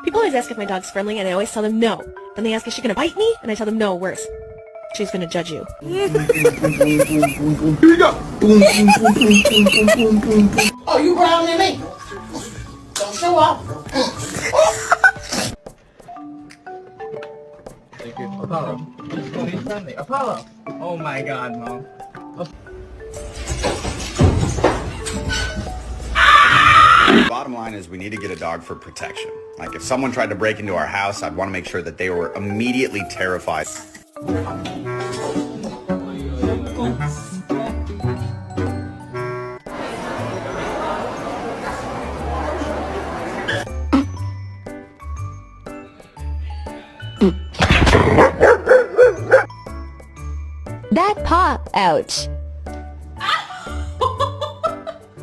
People always ask if my dog's friendly, and I always tell them no. Then they ask, is she gonna bite me? And I tell them no, worse. She's gonna judge you. Here we go. Oh, you brown than me. Don't show off. Thank you. Apollo. He's friendly. Apollo. Oh my god, Mom. Bottom line is we need to get a dog for protection. Like if someone tried to break into our house, I'd want to make sure that they were immediately terrified. That paw, ouch.